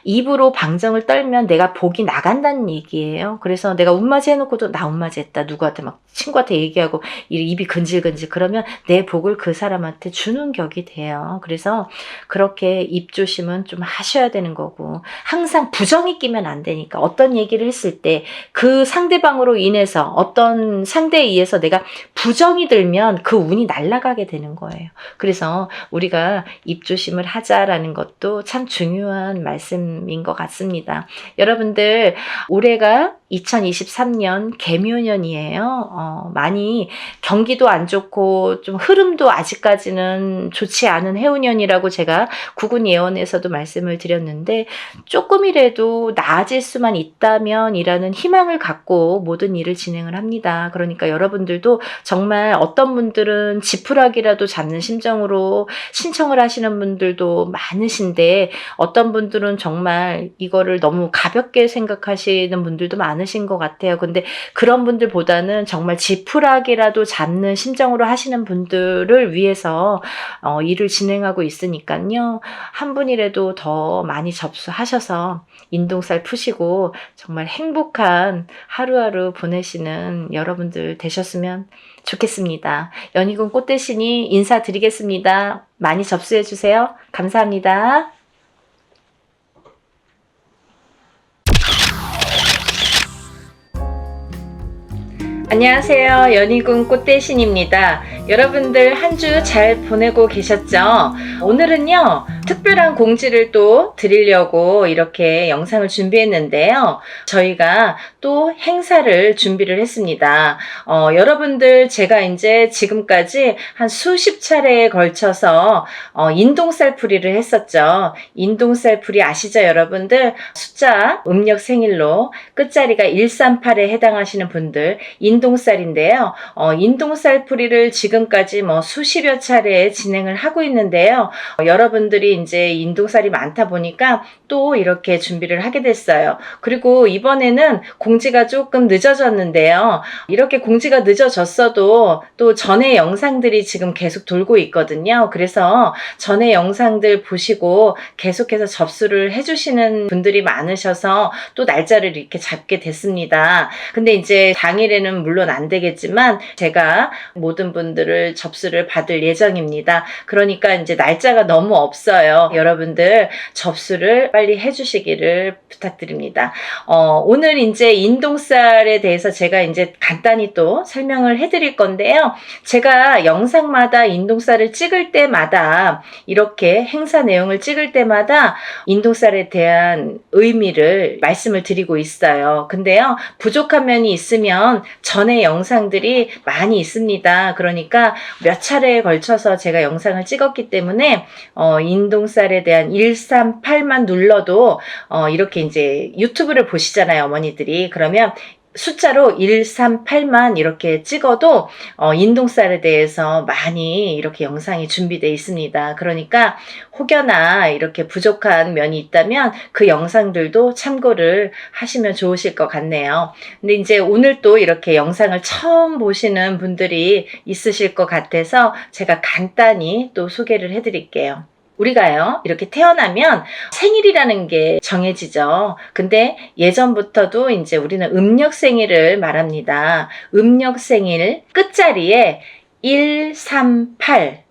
입으로 방정을 떨면 내가 복이 나간다는 얘기예요. 그래서 내가 운맞이 해놓고도 나 운맞이 했다, 누구한테 친구한테 얘기하고 입이 근질근질, 그러면 내 복을 그 사람한테 주는 격이 돼요. 그래서 그렇게 입조심은 좀 하셔야 되는 거고, 항상 부정이 끼면 안 되니까, 어떤 얘기를 했을 때 그 상대방으로 인해서, 어떤 상대에 의해서 내가 부정이 들면 그 운이 날아가게 되는 거예요. 그래서 우리가 입조심을 하자라는 것도 참 중요한 말씀인 것 같습니다. 여러분들 올해가 2023년 개묘년이에요. 많이 경기도 안 좋고 좀 흐름도 아직까지는 좋지 않은 해운년이라고 제가 구군 예언에서도 말씀을 드렸는데, 조금이라도 나아질 수만 있다면 이라는 희망을 갖고 모든 일을 진행을 합니다. 그러니까 여러분들도 정말 어떤 분들은 지푸라기라도 잡는 심정으로 신청을 하시는 분들도 많으신데, 어떤 분들은 정말 이거를 너무 가볍게 생각하시는 분들도 많으신 것 같아요. 근데 그런 분들보다는 정말 지푸라기라도 잡는 심정으로 하시는 분들을 위해서 일을 진행하고 있으니까요. 한 분이라도 더 많이 접수하셔서 인동살 푸시고 정말 행복한 하루하루 보내시는 여러분들 되셨으면 좋겠습니다. 연희군 꽃대신이 인사드리겠습니다. 많이 접수해 주세요. 감사합니다. 안녕하세요. 연희군 꽃대신입니다. 여러분들 한 주 잘 보내고 계셨죠? 오늘은요, 특별한 공지를 또 드리려고 이렇게 영상을 준비했는데요. 저희가 또 행사를 준비를 했습니다. 여러분들 제가 이제 지금까지 한 수십 차례에 걸쳐서 인동살풀이를 했었죠. 인동살풀이 아시죠, 여러분들? 숫자 음력 생일로 끝자리가 138에 해당하시는 분들 인동살인데요. 인동살풀이를 지금까지 뭐 수십여 차례 진행을 하고 있는데요. 여러분들이 이제 인동살이 많다 보니까 또 이렇게 준비를 하게 됐어요. 그리고 이번에는 공지가 조금 늦어졌는데요. 이렇게 공지가 늦어졌어도 또 전에 영상들이 지금 계속 돌고 있거든요. 그래서 전에 영상들 보시고 계속해서 접수를 해주시는 분들이 많으셔서 또 날짜를 이렇게 잡게 됐습니다. 근데 이제 당일에는 물론 안 되겠지만 제가 모든 분들을 접수를 받을 예정입니다. 그러니까 이제 날짜가 너무 없어요. 여러분들 접수를 빨리 해주시기를 부탁드립니다. 오늘 이제 인동살에 대해서 제가 이제 간단히 또 설명을 해드릴 건데요. 제가 영상마다 인동살을 찍을 때마다 이렇게 행사 내용을 찍을 때마다 인동살에 대한 의미를 말씀을 드리고 있어요. 근데요, 부족한 면이 있으면 전에 영상들이 많이 있습니다. 그러니까 몇 차례에 걸쳐서 제가 영상을 찍었기 때문에 인동살에 대한 138만 눌러도 이렇게 이제 유튜브를 보시잖아요, 어머니들이. 그러면 숫자로 138만 이렇게 찍어도 인동살에 대해서 많이 이렇게 영상이 준비되어 있습니다. 그러니까 혹여나 이렇게 부족한 면이 있다면 그 영상들도 참고를 하시면 좋으실 것 같네요. 근데 이제 오늘 또 이렇게 영상을 처음 보시는 분들이 있으실 것 같아서 제가 간단히 또 소개를 해드릴게요. 우리가요, 이렇게 태어나면 생일이라는 게 정해지죠. 근데 예전부터도 이제 우리는 음력 생일을 말합니다. 음력 생일 끝자리에 138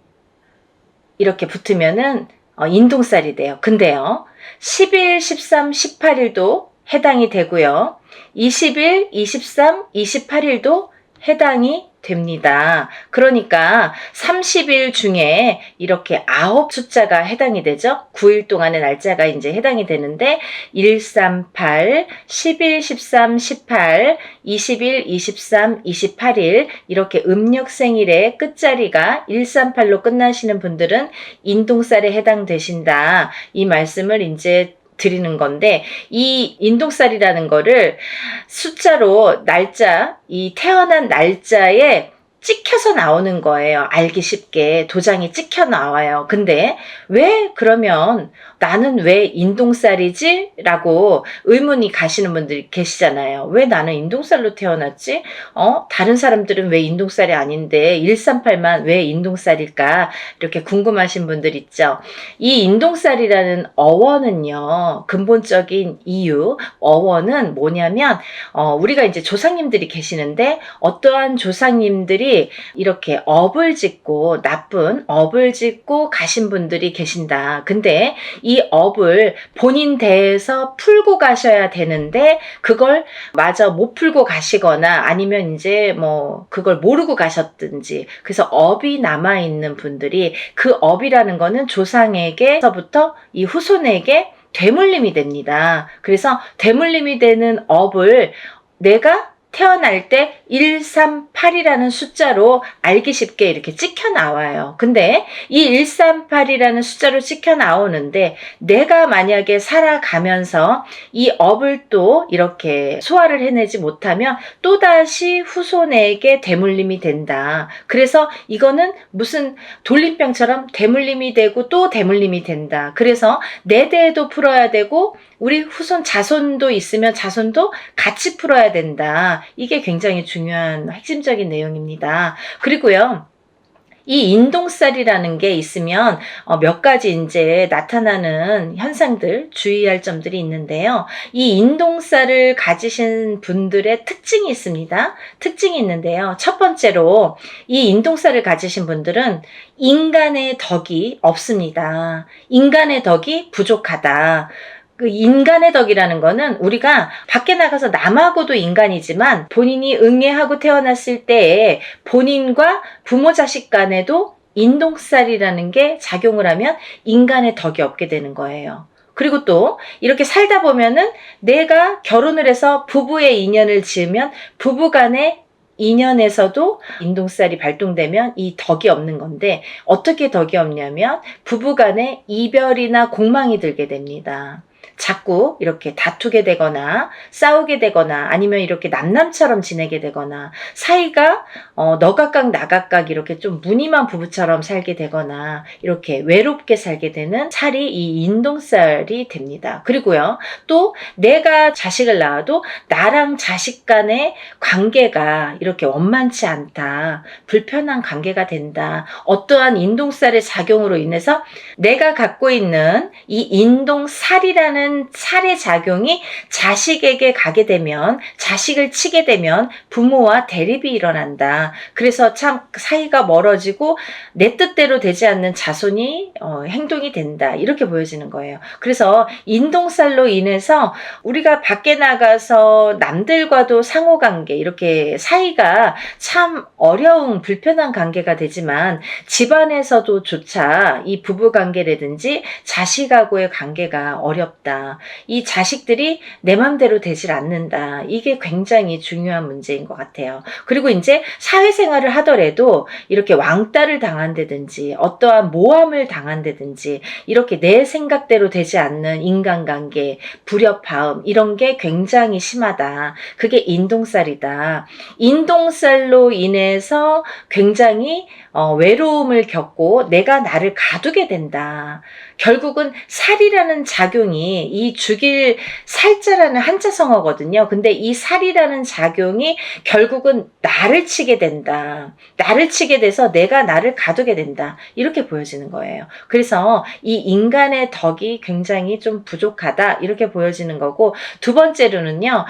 이렇게 붙으면은 인동살이 돼요. 근데요, 10일, 13, 18일도 해당이 되고요. 20일, 23, 28일도 해당이 됩니다. 그러니까 30일 중에 이렇게 9 숫자가 해당이 되죠. 9일 동안의 날짜가 이제 해당이 되는데 138, 11, 13, 18, 20일, 23, 28일 이렇게 음력 생일의 끝자리가 138로 끝나시는 분들은 인동살에 해당되신다. 이 말씀을 이제 드리는 건데, 이 인동살이라는 거를 숫자로 날짜, 이 태어난 날짜에 찍혀서 나오는 거예요. 알기 쉽게 도장이 찍혀 나와요. 근데 왜 그러면 나는 왜 인동살이지? 라고 의문이 가시는 분들이 계시잖아요. 왜 나는 인동살로 태어났지? 다른 사람들은 왜 인동살이 아닌데 138만 왜 인동살일까? 이렇게 궁금하신 분들 있죠. 이 인동살이라는 어원은요, 근본적인 이유, 어원은 뭐냐면 우리가 이제 조상님들이 계시는데 어떠한 조상님들이 이렇게 업을 짓고 나쁜 업을 짓고 가신 분들이 계신다. 근데 이 업을 본인 대에서 풀고 가셔야 되는데 그걸 마저 못 풀고 가시거나 아니면 이제 뭐 그걸 모르고 가셨든지, 그래서 업이 남아있는 분들이 그 업이라는 거는 조상에게서부터 이 후손에게 되물림이 됩니다. 그래서 되물림이 되는 업을 내가 태어날 때 138이라는 숫자로 알기 쉽게 이렇게 찍혀 나와요. 근데 이 138이라는 숫자로 찍혀 나오는데 내가 만약에 살아가면서 이 업을 또 이렇게 소화를 해내지 못하면 또다시 후손에게 되물림이 된다. 그래서 이거는 무슨 돌림병처럼 되물림이 되고 또 되물림이 된다. 그래서 내 대에도 풀어야 되고 우리 후손 자손도 있으면 자손도 같이 풀어야 된다. 이게 굉장히 중요한 핵심적인 내용입니다. 그리고요, 이 인동살이라는 게 있으면 몇 가지 이제 나타나는 현상들, 주의할 점들이 있는데요. 이 인동살을 가지신 분들의 특징이 있습니다. 특징이 있는데요. 첫 번째로 이 인동살을 가지신 분들은 인간의 덕이 없습니다. 인간의 덕이 부족하다. 그 인간의 덕이라는 거는 우리가 밖에 나가서 남하고도 인간이지만 본인이 응애하고 태어났을 때에 본인과 부모 자식 간에도 인동살이라는 게 작용을 하면 인간의 덕이 없게 되는 거예요. 그리고 또 이렇게 살다 보면은 내가 결혼을 해서 부부의 인연을 지으면 부부간의 인연에서도 인동살이 발동되면 이 덕이 없는 건데, 어떻게 덕이 없냐면 부부간에 이별이나 공망이 들게 됩니다. 자꾸 이렇게 다투게 되거나 싸우게 되거나 아니면 이렇게 남남처럼 지내게 되거나 사이가 너 각각 나 각각 이렇게 좀 무늬만 부부처럼 살게 되거나 이렇게 외롭게 살게 되는 살이 이 인동살이 됩니다. 그리고요, 또 내가 자식을 낳아도 나랑 자식 간의 관계가 이렇게 원만치 않다, 불편한 관계가 된다, 어떠한 인동살의 작용으로 인해서 내가 갖고 있는 이 인동살이라는 살의 작용이 자식에게 가게 되면, 자식을 치게 되면 부모와 대립이 일어난다. 그래서 참 사이가 멀어지고 내 뜻대로 되지 않는 자손이 행동이 된다, 이렇게 보여지는 거예요. 그래서 인동살로 인해서 우리가 밖에 나가서 남들과도 상호관계, 이렇게 사이가 참 어려운 불편한 관계가 되지만 집안에서도 조차 이 부부관계라든지 자식하고의 관계가 어렵다, 이 자식들이 내 맘대로 되질 않는다, 이게 굉장히 중요한 문제인 것 같아요. 그리고 이제 사회생활을 하더라도 이렇게 왕따를 당한다든지 어떠한 모함을 당한다든지 이렇게 내 생각대로 되지 않는 인간관계, 불협화음, 이런 게 굉장히 심하다. 그게 인동살이다. 인동살로 인해서 굉장히 외로움을 겪고 내가 나를 가두게 된다. 결국은 살이라는 작용이, 이 죽일 살자라는 한자성어거든요. 근데 이 살이라는 작용이 결국은 나를 치게 된다. 나를 치게 돼서 내가 나를 가두게 된다, 이렇게 보여지는 거예요. 그래서 이 인간의 덕이 굉장히 좀 부족하다, 이렇게 보여지는 거고, 두 번째로는요,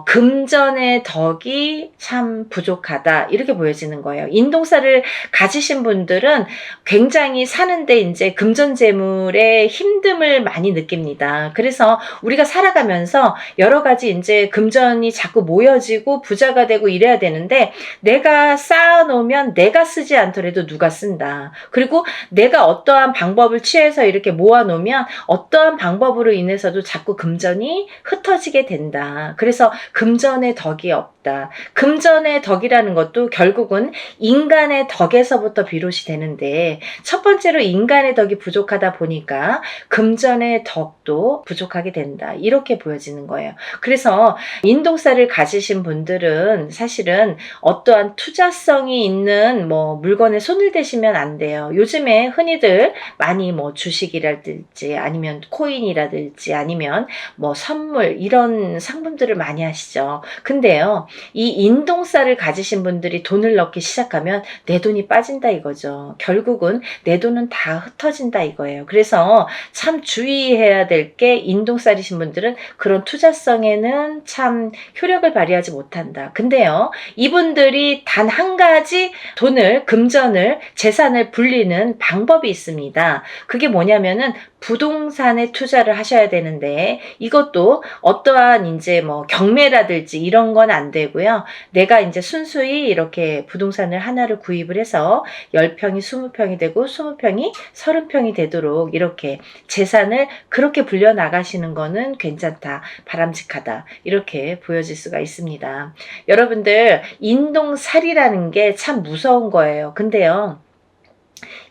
금전의 덕이 참 부족하다, 이렇게 보여지는 거예요. 인동살을 가지신 분들은 굉장히 사는데 이제 금전재물의 힘듦을 많이 느낍니다. 그래서 우리가 살아가면서 여러 가지 이제 금전이 자꾸 모여지고 부자가 되고 이래야 되는데, 내가 쌓아놓으면 내가 쓰지 않더라도 누가 쓴다. 그리고 내가 어떠한 방법을 취해서 이렇게 모아놓으면 어떠한 방법으로 인해서도 자꾸 금전이 흩어지게 된다. 그래서 금전의 덕이 없다. 금전의 덕이라는 것도 결국은 인간의 덕에서부터 비롯이 되는데, 첫 번째로 인간의 덕이 부족하다 보니까 금전의 덕도 부족하게 된다, 이렇게 보여지는 거예요. 그래서 인동살을 가지신 분들은 사실은 어떠한 투자성이 있는 물건에 손을 대시면 안 돼요. 요즘에 흔히들 많이 주식이라든지 아니면 코인이라든지 아니면 선물, 이런 상품들을 많이 하시죠. 근데요, 이 인동살을 가지신 분들이 돈을 넣기 시작하면 내 돈이 빠진다 이거죠. 결국은 내 돈은 다 흩어진다 이거예요. 그래서 참 주의해야 될 게, 인동살이신 분들은 그런 투자성에는 참 효력을 발휘하지 못한다. 근데요, 이분들이 단 한 가지 돈을, 금전을, 재산을 불리는 방법이 있습니다. 그게 뭐냐면은 부동산에 투자를 하셔야 되는데, 이것도 어떠한 이제 경매라든지 이런 건 안 되고요. 내가 이제 순수히 이렇게 부동산을 하나를 구입을 해서 10평이 20평이 되고 20평이 30평이 되도록 이렇게 재산을 그렇게 불려 나가시는 거는 괜찮다, 바람직하다, 이렇게 보여질 수가 있습니다. 여러분들, 인동살이라는 게 참 무서운 거예요. 근데요,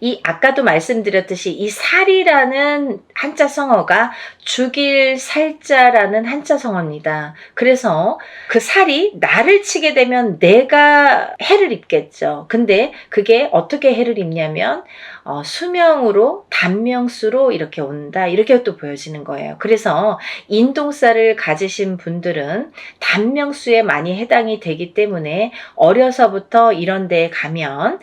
이 아까도 말씀드렸듯이 이 살이라는 한자 성어가 죽일 살자라는 한자 성어입니다. 그래서 그 살이 나를 치게 되면 내가 해를 입겠죠. 근데 그게 어떻게 해를 입냐면 수명으로, 단명수로 이렇게 온다, 이렇게 또 보여지는 거예요. 그래서 인동살을 가지신 분들은 단명수에 많이 해당이 되기 때문에 어려서부터 이런 데에 가면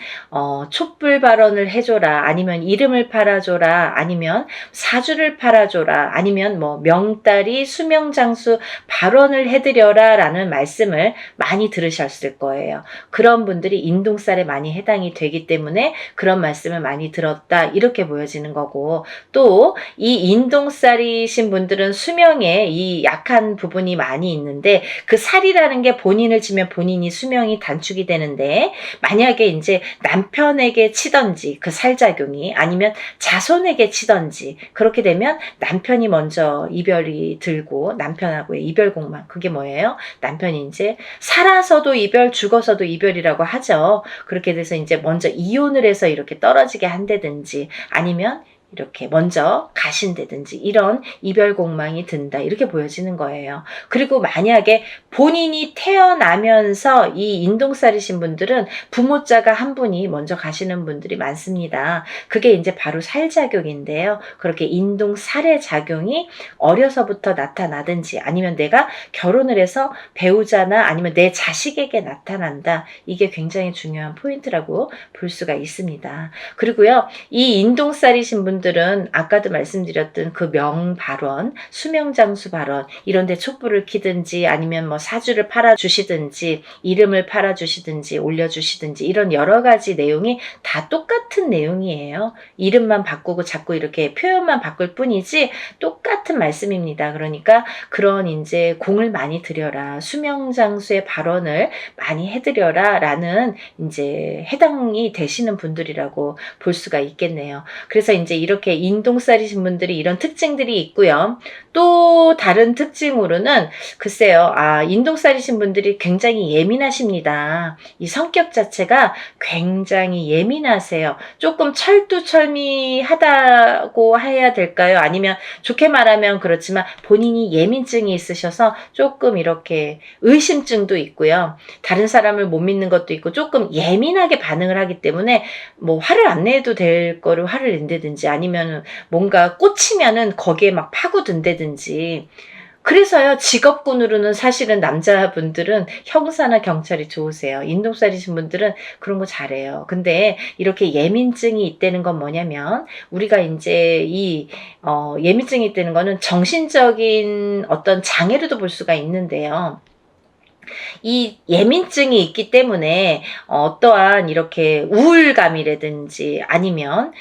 촛불 발언을 해줘라, 아니면 이름을 팔아줘라, 아니면 사주를 팔아줘라, 아니면 명다리 수명장수 발언을 해드려라 라는 말씀을 많이 들으셨을 거예요. 그런 분들이 인동살에 많이 해당이 되기 때문에 그런 말씀을 많이 들었다 이렇게 보여지는 거고, 또 이 인동살이신 분들은 수명에 이 약한 부분이 많이 있는데 그 살이라는 게 본인을 치면 본인이 수명이 단축이 되는데, 만약에 이제 남편에게 치던지 그 살작용이, 아니면 자손에게 치던지 그렇게 되면 남편이 먼저 이별이 들고, 남편하고의 이별공망, 그게 뭐예요? 남편이 이제 살아서도 이별, 죽어서도 이별이라고 하죠. 그렇게 돼서 이제 먼저 이혼을 해서 이렇게 떨어지게 한다든지, 아니면 이렇게 먼저 가신다든지, 이런 이별공망이 든다 이렇게 보여지는 거예요. 그리고 만약에 본인이 태어나면서 이 인동살이신 분들은 부모자가 한 분이 먼저 가시는 분들이 많습니다. 그게 이제 바로 살작용인데요. 그렇게 인동살의 작용이 어려서부터 나타나든지, 아니면 내가 결혼을 해서 배우자나 아니면 내 자식에게 나타난다, 이게 굉장히 중요한 포인트라고 볼 수가 있습니다. 그리고요, 이 인동살이신 분들은 아까도 말씀드렸던 그 명발원, 수명장수 발원, 이런데 촛불을 켜든지, 아니면 뭐 사주를 팔아주시든지, 이름을 팔아주시든지, 올려주시든지, 이런 여러 가지 내용이 다 똑같은 내용이에요. 이름만 바꾸고 자꾸 이렇게 표현만 바꿀 뿐이지 똑같은 말씀입니다. 그러니까 그런 이제 공을 많이 들여라, 수명장수의 발언을 많이 해드려라 라는 이제 해당이 되시는 분들이라고 볼 수가 있겠네요. 그래서 이제 이렇게 인동살이신 분들이 이런 특징들이 있고요. 또 다른 특징으로는 글쎄요, 인동살이신 분들이 굉장히 예민하십니다. 이 성격 자체가 굉장히 예민하세요. 조금 철두철미하다고 해야 될까요? 아니면 좋게 말하면 그렇지만 본인이 예민증이 있으셔서 조금 이렇게 의심증도 있고요. 다른 사람을 못 믿는 것도 있고, 조금 예민하게 반응을 하기 때문에 뭐 화를 안 내도 될 거를 화를 낸다든지, 아니면 뭔가 꽂히면은 거기에 막 파고든다든지. 그래서요, 직업군으로는 사실은 남자분들은 형사나 경찰이 좋으세요. 인동살이신 분들은 그런 거 잘해요. 근데 이렇게 예민증이 있다는 건 뭐냐면, 우리가 이제 예민증이 있다는 거는 정신적인 어떤 장애로도 볼 수가 있는데요. 이 예민증이 있기 때문에 어떠한 이렇게 우울감이라든지, 아니면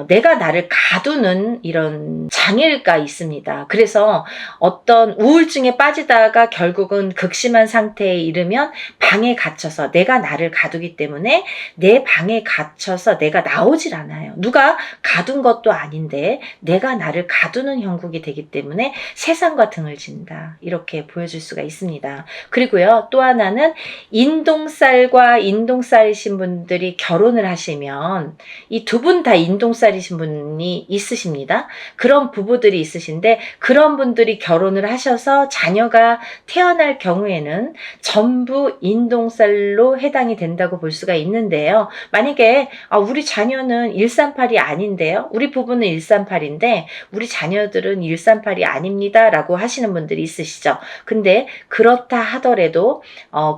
내가 나를 가두는 이런 장애가 있습니다. 그래서 어떤 우울증에 빠지다가 결국은 극심한 상태에 이르면 방에 갇혀서 내가 나를 가두기 때문에 내 방에 갇혀서 내가 나오질 않아요. 누가 가둔 것도 아닌데 내가 나를 가두는 형국이 되기 때문에 세상과 등을 진다, 이렇게 보여줄 수가 있습니다. 그리고요, 또 하나는 인동살과 인동살이신 분들이 결혼을 하시면, 이 두 분 다 인동살이신 분이 있으십니다. 그런 부부들이 있으신데, 그런 분들이 결혼을 하셔서 자녀가 태어날 경우에는 전부 인동살로 해당이 된다고 볼 수가 있는데요. 만약에 우리 자녀는 138이 아닌데요, 우리 부부는 138인데 우리 자녀들은 138이 아닙니다 라고 하시는 분들이 있으시죠. 근데 그렇다 하더라도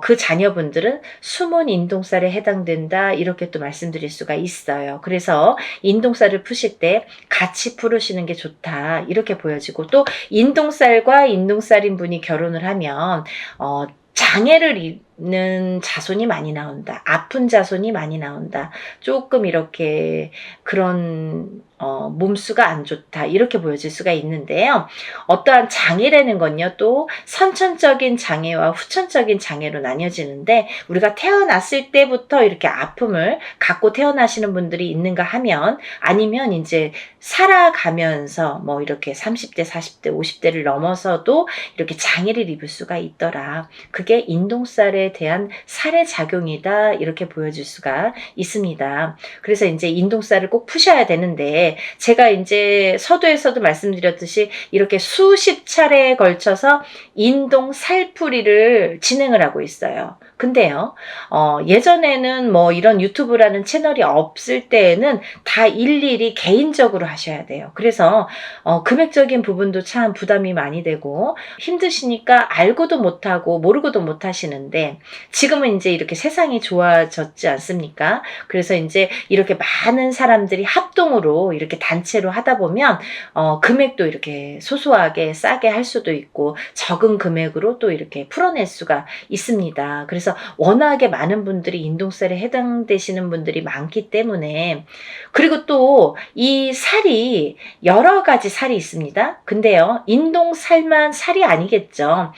그 자녀분들은 숨은 인동살에 해당된다, 이렇게 또 말씀드릴 수가 있어요. 그래서 인동살을 푸실 때 같이 풀으시는 게 좋다, 이렇게 보여지고, 또 인동살과 인동살인 분이 결혼을 하면 장애를 입는 자손이 많이 나온다, 아픈 자손이 많이 나온다, 조금 이렇게 그런 몸수가 안 좋다, 이렇게 보여질 수가 있는데요. 어떠한 장애라는 건요, 또 선천적인 장애와 후천적인 장애로 나뉘어지는데, 우리가 태어났을 때부터 이렇게 아픔을 갖고 태어나시는 분들이 있는가 하면, 아니면 이제 살아가면서 뭐 이렇게 30대, 40대, 50대를 넘어서도 이렇게 장애를 입을 수가 있더라, 그게 인동살에 대한 살의 작용이다, 이렇게 보여줄 수가 있습니다. 그래서 이제 인동살을 꼭 푸셔야 되는데, 제가 이제 서두에서도 말씀드렸듯이 이렇게 수십 차례에 걸쳐서 인동살풀이를 진행을 하고 있어요. 근데요, 예전에는 뭐 이런 유튜브라는 채널이 없을 때에는 다 일일이 개인적으로 하셔야 돼요. 그래서 금액적인 부분도 참 부담이 많이 되고 힘드시니까 알고도 못하고 모르고도 못하시는데, 있는데 지금은 이제 이렇게 세상이 좋아졌지 않습니까? 그래서 이제 이렇게 많은 사람들이 합동으로 이렇게 단체로 하다 보면 금액도 이렇게 소소하게 싸게 할 수도 있고 적은 금액으로 또 이렇게 풀어낼 수가 있습니다. 그래서 워낙에 많은 분들이 인동살에 해당되시는 분들이 많기 때문에, 그리고 또 이 살이 여러 가지 살이 있습니다. 근데요, 인동살만 살이 아니겠죠.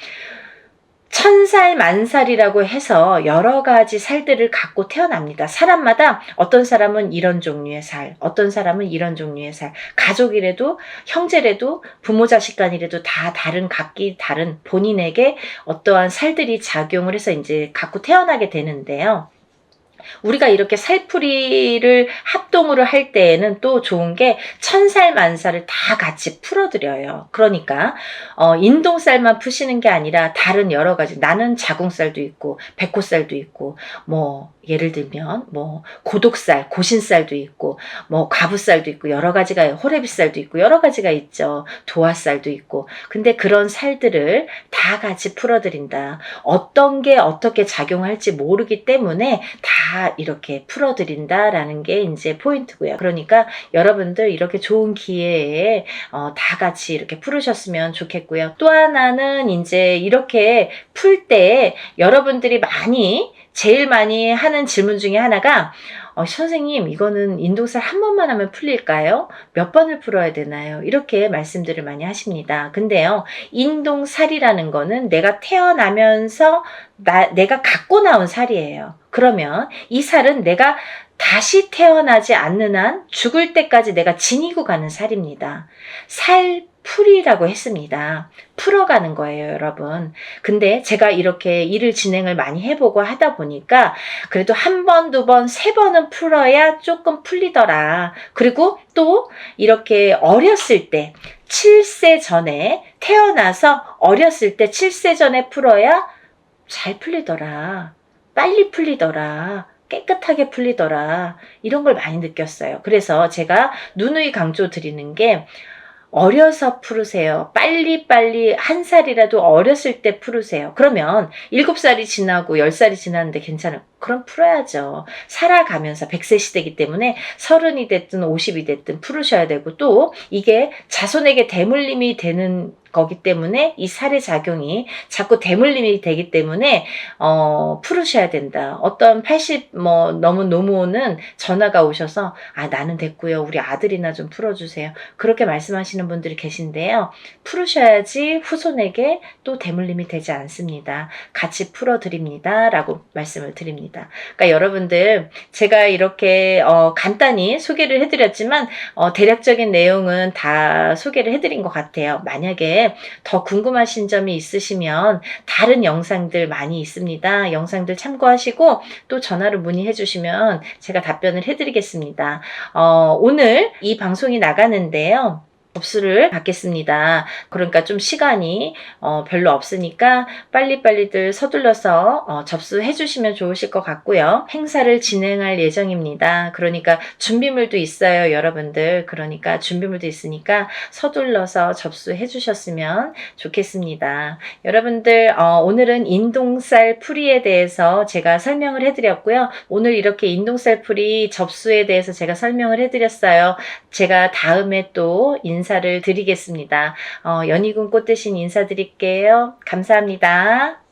천살 만살이라고 해서 여러 가지 살들을 갖고 태어납니다. 사람마다 어떤 사람은 이런 종류의 살, 어떤 사람은 이런 종류의 살, 가족이라도 형제라도 부모 자식 간이라도 다 다른, 각기 다른 본인에게 어떠한 살들이 작용을 해서 이제 갖고 태어나게 되는데요. 우리가 이렇게 살풀이를 합동으로 할 때에는 또 좋은 게 천살 만살을 다 같이 풀어드려요. 그러니까 인동살만 푸시는 게 아니라 다른 여러 가지, 나는 자궁살도 있고 백호살도 있고 뭐 예를 들면 뭐 고독살, 고신살도 있고 뭐 과부살도 있고 여러 가지가, 호래비살도 있고 여러 가지가 있죠. 도화살도 있고. 근데 그런 살들을 다 같이 풀어드린다. 어떤 게 어떻게 작용할지 모르기 때문에 다 이렇게 풀어드린다라는 게 이제 포인트고요. 그러니까 여러분들 이렇게 좋은 기회에 다 같이 이렇게 풀으셨으면 좋겠고요. 또 하나는 이제 이렇게 풀 때 여러분들이 제일 많이 하는 질문 중에 하나가 선생님, 이거는 인동살 한 번만 하면 풀릴까요? 몇 번을 풀어야 되나요? 이렇게 말씀들을 많이 하십니다. 근데요, 인동살이라는 거는 내가 태어나면서 내가 갖고 나온 살이에요. 그러면 이 살은 내가 다시 태어나지 않는 한 죽을 때까지 내가 지니고 가는 살입니다. 살풀이라고 했습니다. 풀어가는 거예요, 여러분. 근데 제가 이렇게 일을 진행을 많이 해보고 하다 보니까 그래도 한 번, 두 번, 세 번은 풀어야 조금 풀리더라. 그리고 또 이렇게 어렸을 때 7세 전에 태어나서 어렸을 때 7세 전에 풀어야 잘 풀리더라. 빨리 풀리더라. 깨끗하게 풀리더라. 이런 걸 많이 느꼈어요. 그래서 제가 누누이 강조 드리는 게 어려서 풀으세요. 빨리빨리 한 살이라도 어렸을 때 풀으세요. 그러면 7살이 지나고 10살이 지났는데 괜찮아요. 그럼 풀어야죠. 살아가면서 100세 시대이기 때문에 30이 됐든 50이 됐든 풀으셔야 되고, 또 이게 자손에게 대물림이 되는 거기 때문에 이 살의 작용이 자꾸 대물림이 되기 때문에 풀으셔야 된다. 어떤 80 넘은 노모는 전화가 오셔서 나는 됐고요. 우리 아들이나 좀 풀어주세요. 그렇게 말씀하시는 분들이 계신데요. 풀으셔야지 후손에게 또 대물림이 되지 않습니다. 같이 풀어드립니다. 라고 말씀을 드립니다. 그러니까 여러분들, 제가 이렇게 간단히 소개를 해드렸지만 대략적인 내용은 다 소개를 해드린 것 같아요. 만약에 더 궁금하신 점이 있으시면 다른 영상들 많이 있습니다. 영상들 참고하시고 또 전화로 문의해 주시면 제가 답변을 해드리겠습니다. 오늘 이 방송이 나가는데요, 접수를 받겠습니다. 그러니까 좀 시간이 별로 없으니까 빨리빨리들 서둘러서 접수해 주시면 좋으실 것 같고요. 행사를 진행할 예정입니다. 그러니까 준비물도 있어요, 여러분들. 그러니까 준비물도 있으니까 서둘러서 접수해 주셨으면 좋겠습니다. 여러분들, 오늘은 인동살 풀이에 대해서 제가 설명을 해드렸고요. 오늘 이렇게 인동살 풀이 접수에 대해서 제가 설명을 해드렸어요. 제가 다음에 또 인사를 드리겠습니다. 연희군 꽃 대신 인사드릴게요. 감사합니다.